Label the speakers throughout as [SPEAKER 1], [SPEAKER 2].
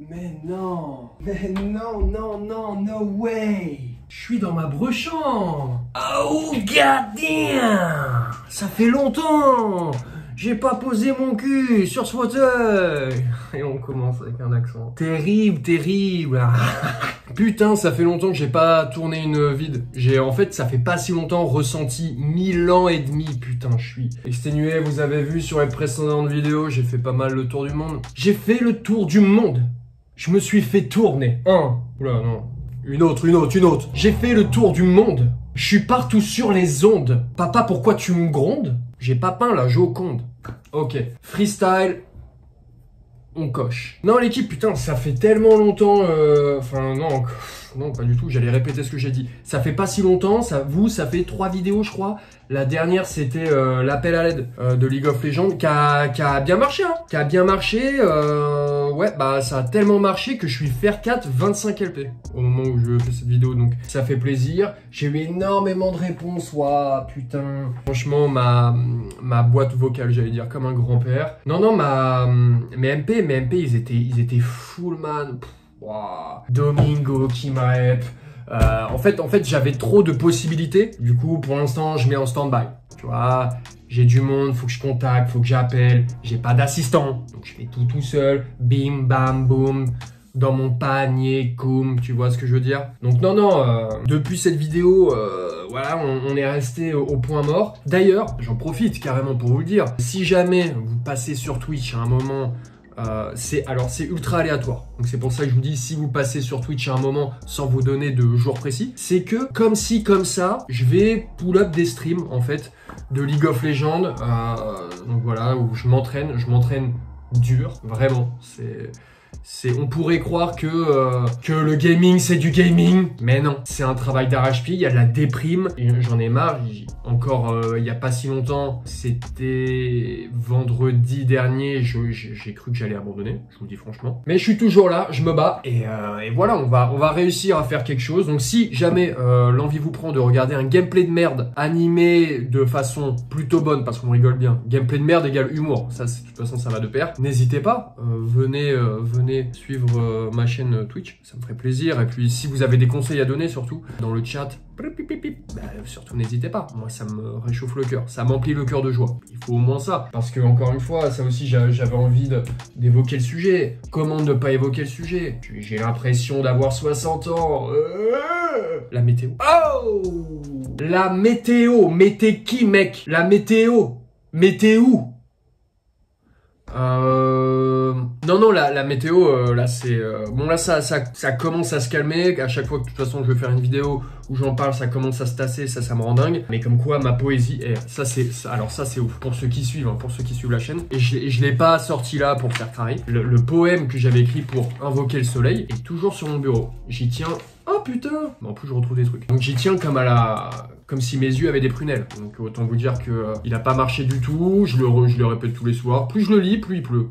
[SPEAKER 1] Mais non, no way. Je suis dans ma brochambre. Oh goddamn. Ça fait longtemps. J'ai pas posé mon cul sur ce fauteuil. Et on commence avec un accent. Terrible, terrible. Putain, ça fait longtemps que j'ai pas tourné une vide. En fait, ça fait pas si longtemps ressenti 1000 ans et demi. Putain, je suis exténué. Vous avez vu sur les précédentes vidéos, j'ai fait pas mal le tour du monde. J'ai fait le tour du monde. Je me suis fait tourner. Oula, non. Une autre. J'ai fait le tour du monde. Je suis partout sur les ondes. Papa, pourquoi tu me grondes? J'ai pas peint la Joconde. Ok. Freestyle. On coche. Non, l'équipe, putain, ça fait tellement longtemps. Enfin, non, pas du tout. J'allais répéter ce que j'ai dit. Ça fait pas si longtemps. Ça fait 3 vidéos, je crois. La dernière, c'était l'appel à l'aide de League of Legends qui a bien marché. Hein. Qui a bien marché. Ouais, bah, ça a tellement marché que je suis faire 4 25 LP au moment où je fais cette vidéo. Donc, ça fait plaisir. J'ai eu énormément de réponses. Ouah, putain. Franchement, ma boîte vocale, j'allais dire, comme un grand-père. Non, mes MP, ils étaient full, man. Wow. Domingo qui m'a rep. En fait, j'avais trop de possibilités. Du coup, pour l'instant, je mets en stand-by. Tu vois, j'ai du monde, faut que je contacte, faut que j'appelle. J'ai pas d'assistant, donc je fais tout seul. Bim, bam, boum. Dans mon panier, coum, tu vois ce que je veux dire. Donc non, depuis cette vidéo, voilà, on est resté au point mort. D'ailleurs, j'en profite carrément pour vous le dire. Si jamais vous passez sur Twitch à un moment... c'est ultra aléatoire. Donc c'est pour ça que je vous dis, si vous passez sur Twitch à un moment sans vous donner de jour précis, c'est que comme ci, comme ça, je vais pull up des streams en fait de League of Legends. Donc voilà, où je m'entraîne dur, vraiment. On pourrait croire que le gaming c'est du gaming, mais non, c'est un travail d'arrache-pied, il y a de la déprime, et j'en ai marre. Encore il y a pas si longtemps, c'était vendredi dernier, j'ai cru que j'allais abandonner, je vous le dis franchement. Mais je suis toujours là, je me bats, et voilà, on va réussir à faire quelque chose. Donc si jamais l'envie vous prend de regarder un gameplay de merde animé de façon plutôt bonne, parce qu'on rigole bien, gameplay de merde égale humour, ça de toute façon ça va de pair, n'hésitez pas, venez suivre ma chaîne Twitch, ça me ferait plaisir. Et puis si vous avez des conseils à donner, surtout dans le chat, bah, surtout n'hésitez pas. Moi ça me réchauffe le cœur, ça m'emplit le cœur de joie. Il faut au moins ça, parce que encore une fois, ça aussi j'avais envie d'évoquer le sujet. Comment ne pas évoquer le sujet? J'ai l'impression d'avoir 60 ans. La météo. Oh, la météo. Mettez qui, mec? La météo. Mettez où? Non, la météo, là, c'est... bon, là, ça commence à se calmer. À chaque fois que, de toute façon, je vais faire une vidéo où j'en parle, ça commence à se tasser. Ça me rend dingue. Mais comme quoi, ma poésie... Alors, ça, c'est ouf. Pour ceux qui suivent, pour ceux qui suivent la chaîne. Et je l'ai pas sorti là pour faire travailler. Le poème que j'avais écrit pour invoquer le soleil est toujours sur mon bureau. J'y tiens... Oh, putain! En plus, je retrouve des trucs. Donc, j'y tiens comme si mes yeux avaient des prunelles. Donc autant vous dire que il a pas marché du tout, je le répète tous les soirs. Plus je le lis, plus il pleut.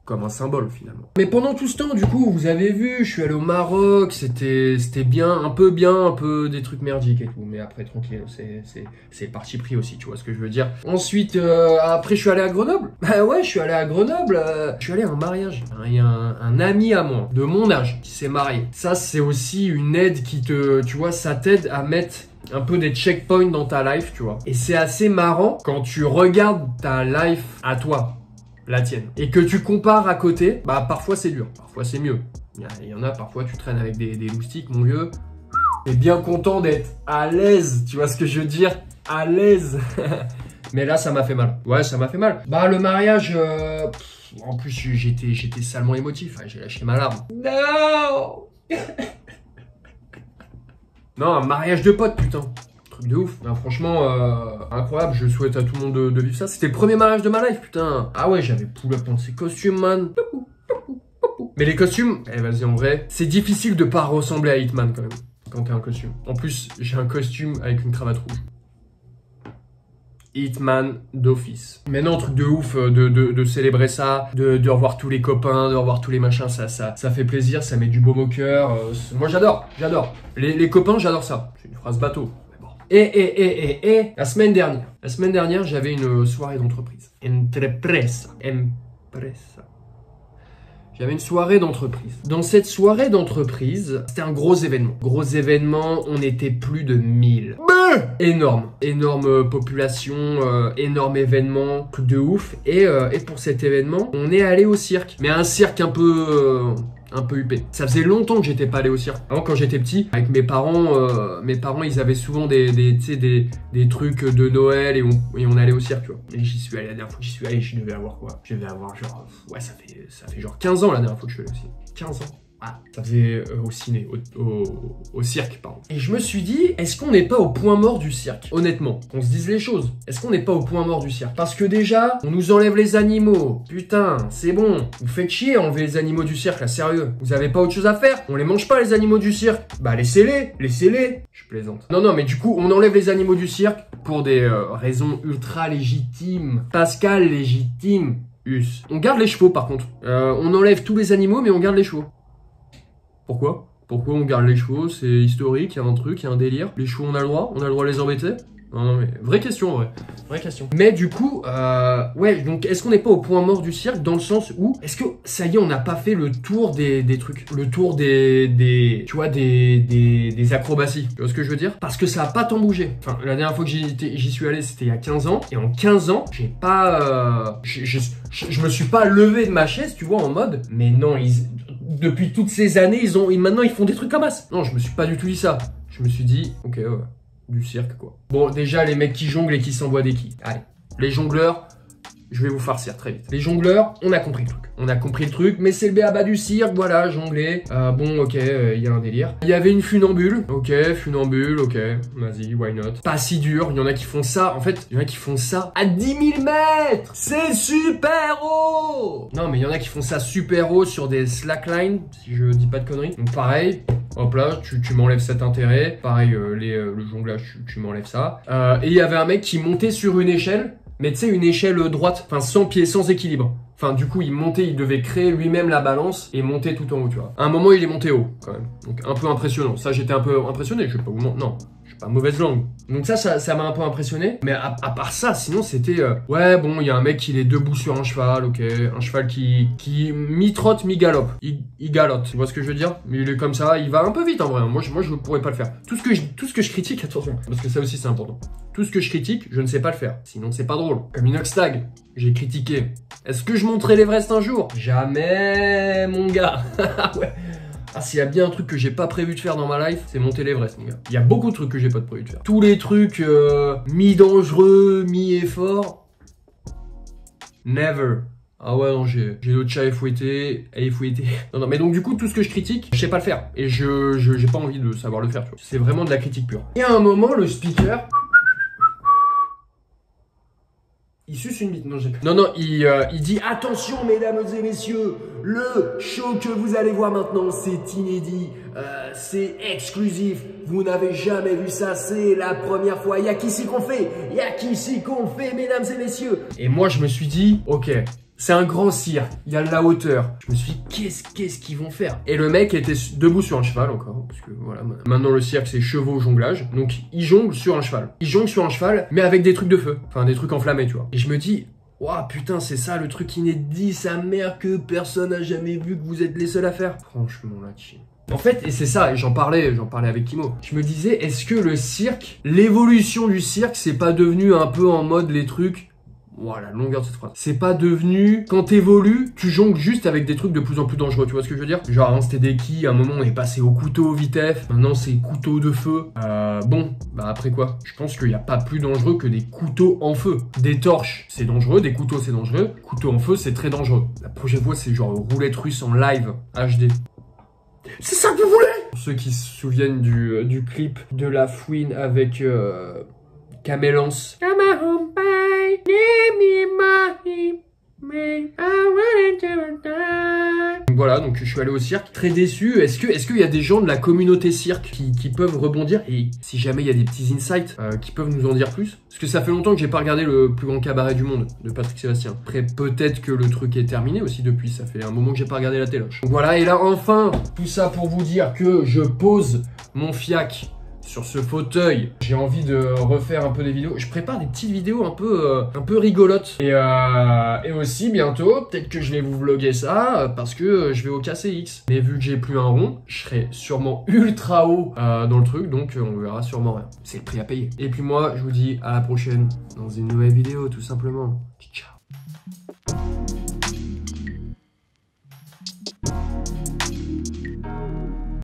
[SPEAKER 1] Comme un symbole finalement. Mais pendant tout ce temps, du coup, vous avez vu, je suis allé au Maroc, c'était bien, un peu des trucs merdiques et tout. Mais après, tranquille, c'est le parti pris aussi, tu vois ce que je veux dire. Ensuite, après, je suis allé à Grenoble. Bah ouais, je suis allé à Grenoble, je suis allé à un mariage. Il y a un ami à moi, de mon âge, qui s'est marié. Ça, c'est aussi une aide qui tu vois, ça t'aide à mettre un peu des checkpoints dans ta life, tu vois. Et c'est assez marrant quand tu regardes ta life à toi, la tienne, et que tu compares à côté, bah parfois c'est dur, parfois c'est mieux. Il y en a, parfois tu traînes avec des loustiques, mon vieux. T'es bien content d'être à l'aise, tu vois ce que je veux dire? À l'aise. Mais là, ça m'a fait mal. Ouais, ça m'a fait mal. Bah, le mariage, en plus, j'étais salement émotif. J'ai lâché ma larme. Non. Non, un mariage de potes, putain. Truc de ouf. Non, franchement, incroyable. Je souhaite à tout le monde de vivre ça. C'était le premier mariage de ma life, putain. Ah ouais, j'avais pull up dans ces costumes, man. Mais les costumes, vas-y, en vrai, c'est difficile de pas ressembler à Hitman, quand même, quand t'as un costume. En plus, j'ai un costume avec une cravate rouge. Hitman d'office. Maintenant, truc de ouf de célébrer ça, de revoir tous les copains, de revoir tous les machins, ça fait plaisir, ça met du baume au cœur. Moi, j'adore. Les copains, j'adore ça. C'est une phrase bateau. Mais bon. Et la semaine dernière, j'avais une soirée d'entreprise. Empresa. J'avais une soirée d'entreprise. Dans cette soirée d'entreprise, c'était un gros événement. Gros événement, on était plus de 1000. Énorme. Énorme population, énorme événement, truc de ouf. Et pour cet événement, on est allé au cirque. Mais un cirque un peu huppé. Ça faisait longtemps que j'étais pas allé au cirque. Avant, quand j'étais petit, avec mes parents, ils avaient souvent des trucs de Noël et on allait au cirque, tu vois. Et j'y suis allé la dernière fois que j'y suis allé, je devais avoir quoi? Je devais avoir genre, ouais, ça fait genre 15 ans la dernière fois que je suis allé aussi. 15 ans. Ah, ça faisait au ciné, au cirque, pardon. Et je me suis dit, est-ce qu'on n'est pas au point mort du cirque? Honnêtement, qu'on se dise les choses. Est-ce qu'on n'est pas au point mort du cirque? Parce que déjà, on nous enlève les animaux. Putain, c'est bon. Vous faites chier à enlever les animaux du cirque, là, sérieux. Vous avez pas autre chose à faire? On les mange pas, les animaux du cirque. Bah, laissez-les. Je plaisante. Non, mais du coup, on enlève les animaux du cirque pour des raisons ultra légitimes. Pascal, légitime. On garde les chevaux, par contre. On enlève tous les animaux, mais on garde les chevaux. Pourquoi on garde les chevaux? C'est historique, il y a un truc, il y a un délire. Les chevaux, on a le droit de les embêter? Non, mais vraie question, vraie question. Mais du coup, ouais, donc est-ce qu'on n'est pas au point mort du cirque dans le sens où, est-ce que, ça y est, on n'a pas fait le tour des trucs, le tour tu vois, des acrobaties, tu vois ce que je veux dire? Parce que ça a pas tant bougé. Enfin, la dernière fois que j'y suis allé, c'était il y a 15 ans, et en 15 ans, j'ai pas, je me suis pas levé de ma chaise, tu vois, en mode, mais non, depuis toutes ces années, maintenant ils font des trucs comme ça. Non, je me suis pas du tout dit ça. Je me suis dit, ok, ouais. Du cirque, quoi. Bon, déjà, les mecs qui jonglent et qui s'envoient des quilles. Allez, les jongleurs, je vais vous farcir très vite. Les jongleurs, on a compris le truc. On a compris le truc, mais c'est le béaba du cirque, voilà, jongler. Bon, ok, il y a un délire. Il y avait une funambule, ok, vas-y, why not. Pas si dur, il y en a qui font ça, en fait, il y en a qui font ça à 10 000 mètres. C'est super haut. Non, mais il y en a qui font ça super haut sur des slacklines, si je dis pas de conneries. Donc pareil, hop là, tu m'enlèves cet intérêt. Pareil, le jonglage, tu m'enlèves ça. Et il y avait un mec qui montait sur une échelle, mais tu sais, une échelle droite, enfin sans pied, sans équilibre. Enfin, du coup, il devait créer lui-même la balance et monter tout en haut, tu vois. À un moment, il est monté haut, quand même. Donc, un peu impressionnant. Ça, j'étais un peu impressionné. Je vais pas vous mentir. Non, je suis pas mauvaise langue. Donc ça m'a un peu impressionné. Mais à part ça, sinon, c'était... ouais, bon, il y a un mec qui est debout sur un cheval, ok. Un cheval qui mi-trotte, mi-galope. Il galope, tu vois ce que je veux dire? Mais il est comme ça, il va un peu vite, en vrai. Moi, je pourrais pas le faire. Tout ce que je critique, attention, parce que ça aussi, c'est important. Tout ce que je critique, je ne sais pas le faire. Sinon, c'est pas drôle. Comme Inoxtag, j'ai critiqué. Est-ce que je monterai l'Everest un jour? Jamais, mon gars. Ouais. Ah, s'il y a bien un truc que j'ai pas prévu de faire dans ma life, c'est monter l'Everest, mon gars. Il y a beaucoup de trucs que j'ai pas prévu de faire. Tous les trucs mi-dangereux, mi-effort. Never. Ah ouais, non, j'ai d'autres chats à effouetter. Non, mais donc du coup, tout ce que je critique, je sais pas le faire. Et j'ai pas envie de savoir le faire, tu vois. C'est vraiment de la critique pure. Et à un moment, le speaker... Il suce une bite, non, il dit « Attention, mesdames et messieurs, le show que vous allez voir maintenant, c'est inédit, c'est exclusif, vous n'avez jamais vu ça, c'est la première fois, il y a qu'ici qu'on fait, mesdames et messieurs !» Et moi, je me suis dit « Ok, c'est un grand cirque, il y a de la hauteur. » Je me suis dit « Qu'est-ce qu'ils vont faire ?» Et le mec était debout sur un cheval encore, parce que voilà, maintenant le cirque c'est chevaux jonglage, donc il jongle sur un cheval. Il jongle sur un cheval, mais avec des trucs de feu, enfin des trucs enflammés, tu vois. Et je me dis « Waouh, putain, c'est ça le truc inédit, sa mère que personne n'a jamais vu, que vous êtes les seuls à faire. » Franchement, là, chill. En fait, et c'est ça, et j'en parlais avec Kimo. Je me disais, est-ce que le cirque, l'évolution du cirque, c'est pas devenu un peu en mode les trucs... Voilà, longueur de cette phrase. C'est pas devenu, quand t'évolues, tu jongles juste avec des trucs de plus en plus dangereux, tu vois ce que je veux dire? Genre avant c'était des quilles, à un moment on est passé au couteau vitef, maintenant c'est couteau de feu. Bon, bah après quoi? Je pense qu'il n'y a pas plus dangereux que des couteaux en feu. Des torches, c'est dangereux, des couteaux c'est dangereux, couteau en feu c'est très dangereux. La prochaine fois c'est genre roulette russe en live, HD. C'est ça que vous voulez? Pour ceux qui se souviennent du clip de La Fouine avec Camélance. Voilà, donc je suis allé au cirque, très déçu. Est-ce qu'il y a des gens de la communauté cirque qui peuvent rebondir? Et si jamais il y a des petits insights qui peuvent nous en dire plus? Parce que ça fait longtemps que j'ai pas regardé le plus grand cabaret du monde de Patrick Sébastien. Après, peut-être que le truc est terminé aussi depuis, ça fait un moment que j'ai pas regardé la téloche. Donc voilà, et là enfin, tout ça pour vous dire que je pose mon fiac sur ce fauteuil. J'ai envie de refaire un peu des vidéos. Je prépare des petites vidéos un peu rigolotes. Et aussi, bientôt, peut-être que je vais vous vlogger ça parce que je vais au KCX. Mais vu que j'ai plus un rond, je serai sûrement ultra haut dans le truc. Donc, on verra sûrement rien. C'est le prix à payer. Et puis moi, je vous dis à la prochaine dans une nouvelle vidéo, tout simplement. Ciao.